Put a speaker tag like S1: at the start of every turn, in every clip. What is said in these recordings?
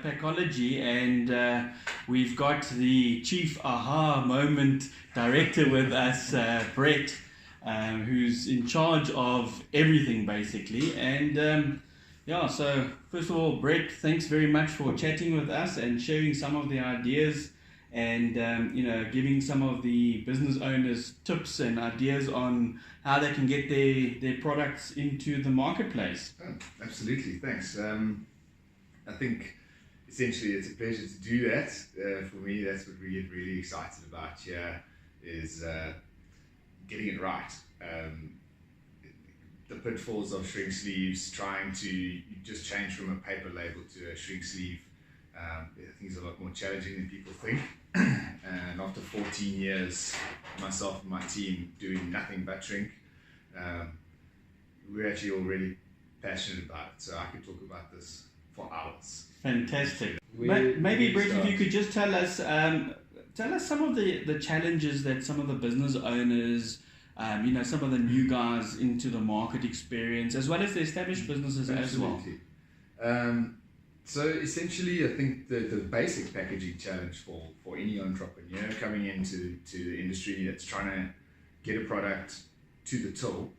S1: Packology, and we've got the Chief Aha Moment Director with us, Brett, who's in charge of everything basically. And yeah, so first of all, Brett, thanks very much for chatting with us and sharing some of the ideas and giving some of the business owners tips and ideas on how they can get their products into the marketplace.
S2: Oh, absolutely, thanks. I think essentially it's a pleasure to do that. For me, that's what we get really excited about here, is getting it right. The pitfalls of shrink sleeves, trying to just change from a paper label to a shrink sleeve, I think is a lot more challenging than people think. And after 14 years, myself and my team doing nothing but shrink, we're actually already passionate about it. So I could talk about this for hours.
S1: Fantastic. Maybe Brett, if you could just tell us some of the challenges that some of the business owners, some of the new guys into the market experience, as well as the established businesses as well.
S2: So essentially, I think the basic packaging challenge for any entrepreneur coming into the industry that's trying to get a product to the till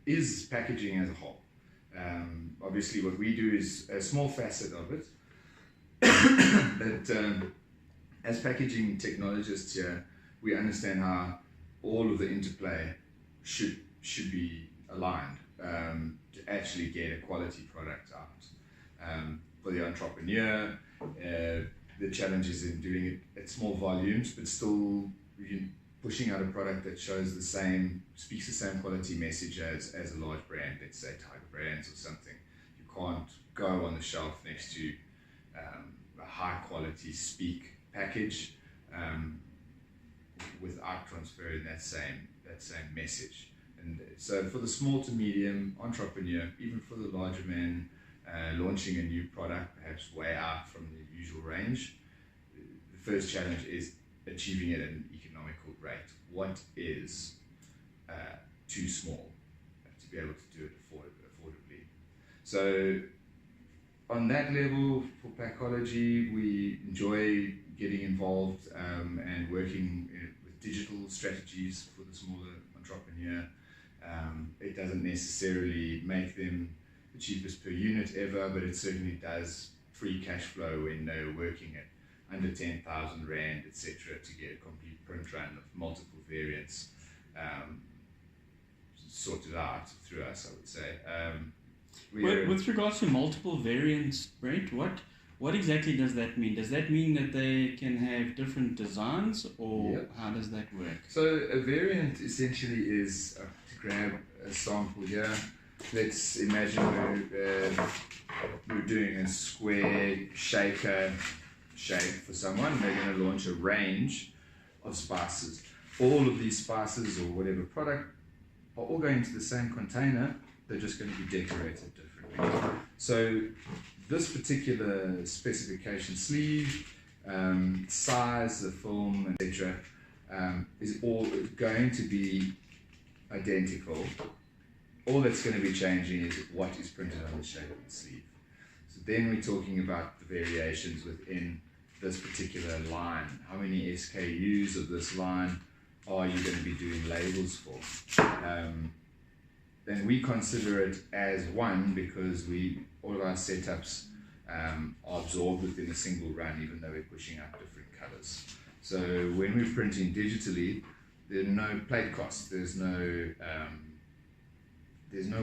S2: is packaging as a whole. Obviously, what we do is a small facet of it, but as packaging technologists here, we understand how all of the interplay should be aligned to actually get a quality product out. For the entrepreneur, the challenge is in doing it at small volumes, but still pushing out a product that speaks the same quality message as a large brand, let's say Tiger Brands or something. You can't go on the shelf next to a high quality speak package without transferring that same message. And so for the small to medium entrepreneur, even for the larger man, launching a new product, perhaps way out from the usual range, the first challenge is achieving it at an economical rate. What is too small to be able to do it affordably? So on that level, for Packology, we enjoy getting involved and working with digital strategies for the smaller entrepreneur. It doesn't necessarily make them the cheapest per unit ever, but it certainly does free cash flow when they're working at under 10,000 Rand, etc., to get a complete print run of multiple variants sorted out through us, I would say.
S1: With regards to multiple variants, Brent, what exactly does that mean? Does that mean that they can have different designs, or how does that work?
S2: So a variant essentially is, to grab a sample here, let's imagine we're doing a square shaker shape for someone. They're going to launch a range of spices. All of these spices or whatever product are all going into the same container. They're just going to be decorated differently. So this particular specification, sleeve, size, the film, etc., is all going to be identical. All that's going to be changing is what is printed on the shape of the sleeve. So then we're talking about the variations within this particular line. How many SKUs of this line are you going to be doing labels for? Then we consider it as one because all of our setups are absorbed within a single run, even though we're pushing out different colors. So when we're printing digitally, there's no plate cost. There's no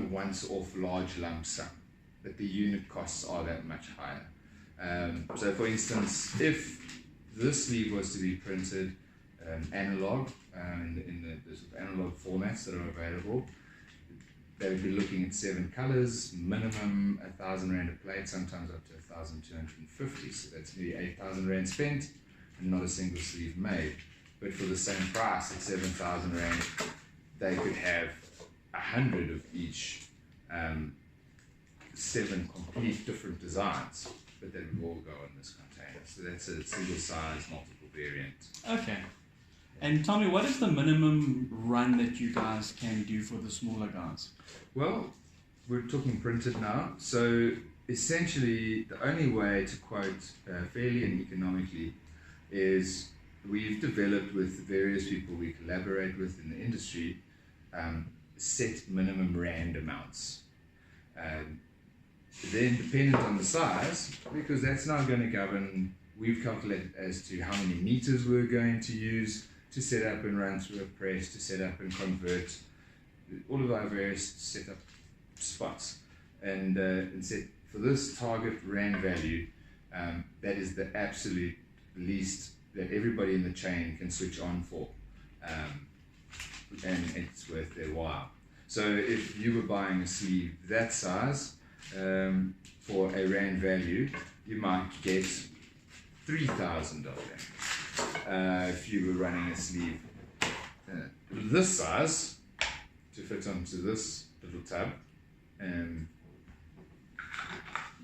S2: once-off large lump sum, but the unit costs are that much higher. So for instance, if this sleeve was to be printed analog, in the sort of analog formats that are available, they would be looking at 7 colors, minimum 1,000 Rand a plate, sometimes up to 1,250. So that's nearly 8,000 Rand spent and not a single sleeve made. But for the same price at 7,000 Rand, they could have 100 of each, 7 complete different designs, but they would all go in this container. So that's a single size, multiple variant.
S1: Okay. And tell me, what is the minimum run that you guys can do for the smaller guys?
S2: Well, we're talking printed now. So essentially, the only way to quote fairly and economically is we've developed with various people we collaborate with in the industry set minimum rand amounts. Then dependent on the size, because that's now going to govern, we've calculated as to how many meters we're going to use to set up and run through a press, to set up and convert all of our various setup spots. And set for this target rand value, that is the absolute least that everybody in the chain can switch on for. And it's worth their while. So if you were buying a sleeve that size for a rand value, you might get 3,000 of them. If you were running a sleeve this size to fit onto this little tub, if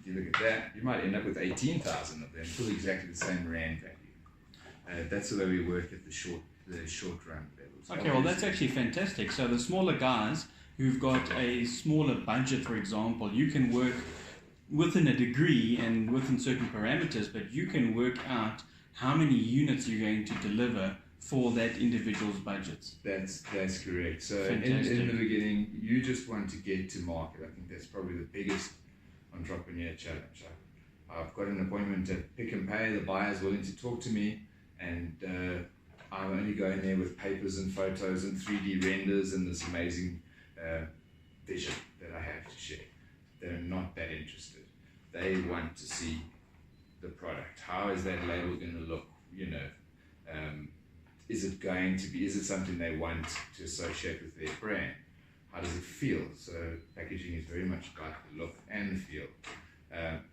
S2: you look at that, you might end up with 18,000 of them for exactly the same rand value. That's the way we work at the short run levels.
S1: Okay, well that's actually fantastic. So the smaller guys who've got a smaller budget, for example, you can work within a degree and within certain parameters, but you can work out how many units you're going to deliver for that individual's budgets.
S2: That's correct. So in the beginning, you just want to get to market. I think that's probably the biggest entrepreneur challenge. I've got an appointment at Pick and Pay, the buyer's willing to talk to me, and I'm only going there with papers and photos and 3D renders and this amazing vision that I have to share. They're not that interested. They want to see the product. How is that label going to look? Is it something they want to associate with their brand? How does it feel? So packaging is very much about the look and the feel. And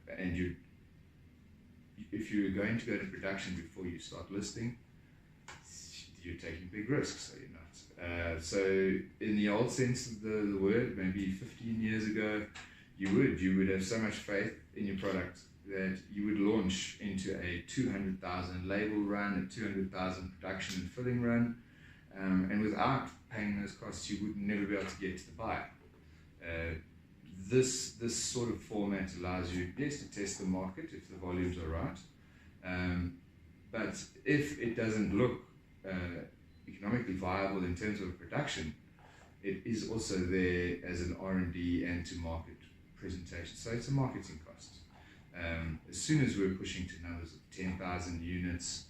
S2: if you're going to go to production before you start listing, you're taking big risks, so you're not. So in the old sense of the word, maybe 15 years ago, you would have so much faith in your product that you would launch into a 200,000 label run, a 200,000 production and filling run, and without paying those costs, you would never be able to get to the buyer. This sort of format allows you, yes, to test the market if the volumes are right, but if it doesn't look economically viable in terms of production, it is also there as an R&D and to market presentation. So it's a marketing cost. As soon as we're pushing to numbers of 10,000 units,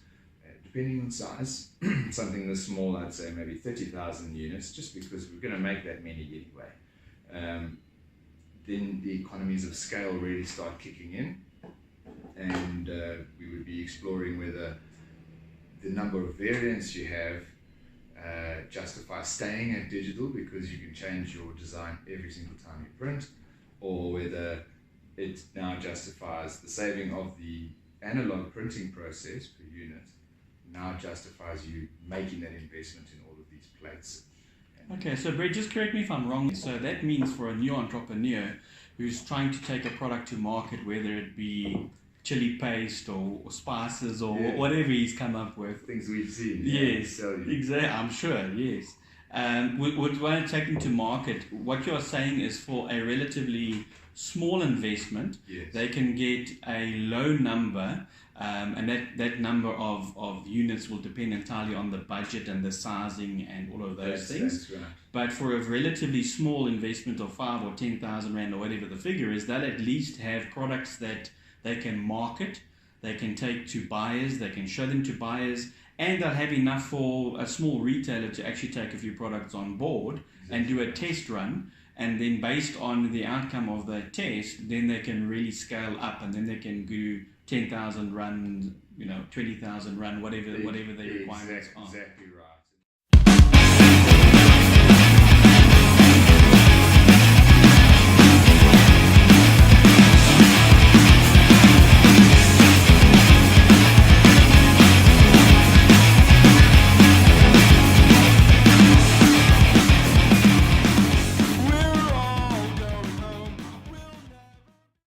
S2: depending on size, something this small, I'd say maybe 30,000 units, just because we're going to make that many anyway. Then the economies of scale really start kicking in, and we would be exploring whether the number of variants you have justify staying at digital because you can change your design every single time you print, or whether it now justifies the saving of the analog printing process per unit, now justifies you making that investment in all of these plates.
S1: Okay, so Brett, just correct me if I'm wrong. So that means for a new entrepreneur who's trying to take a product to market, whether it be chili paste or spices or whatever he's come up with.
S2: Things we've seen.
S1: Yes, exactly. I'm sure, yes. With one taking to market, what you're saying is for a relatively small investment,
S2: yes,
S1: they can get a low number, and that number of units will depend entirely on the budget and the sizing and all of those things.
S2: That's right.
S1: But for a relatively small investment of 5 or 10,000 rand or whatever the figure is, they'll at least have products that they can market, they can take to buyers, they can show them to buyers, and they'll have enough for a small retailer to actually take a few products on board and do a test run. And then based on the outcome of the test, then they can really scale up, and then they can do 10,000 run, 20,000 run, whatever their requirements are.
S2: Exactly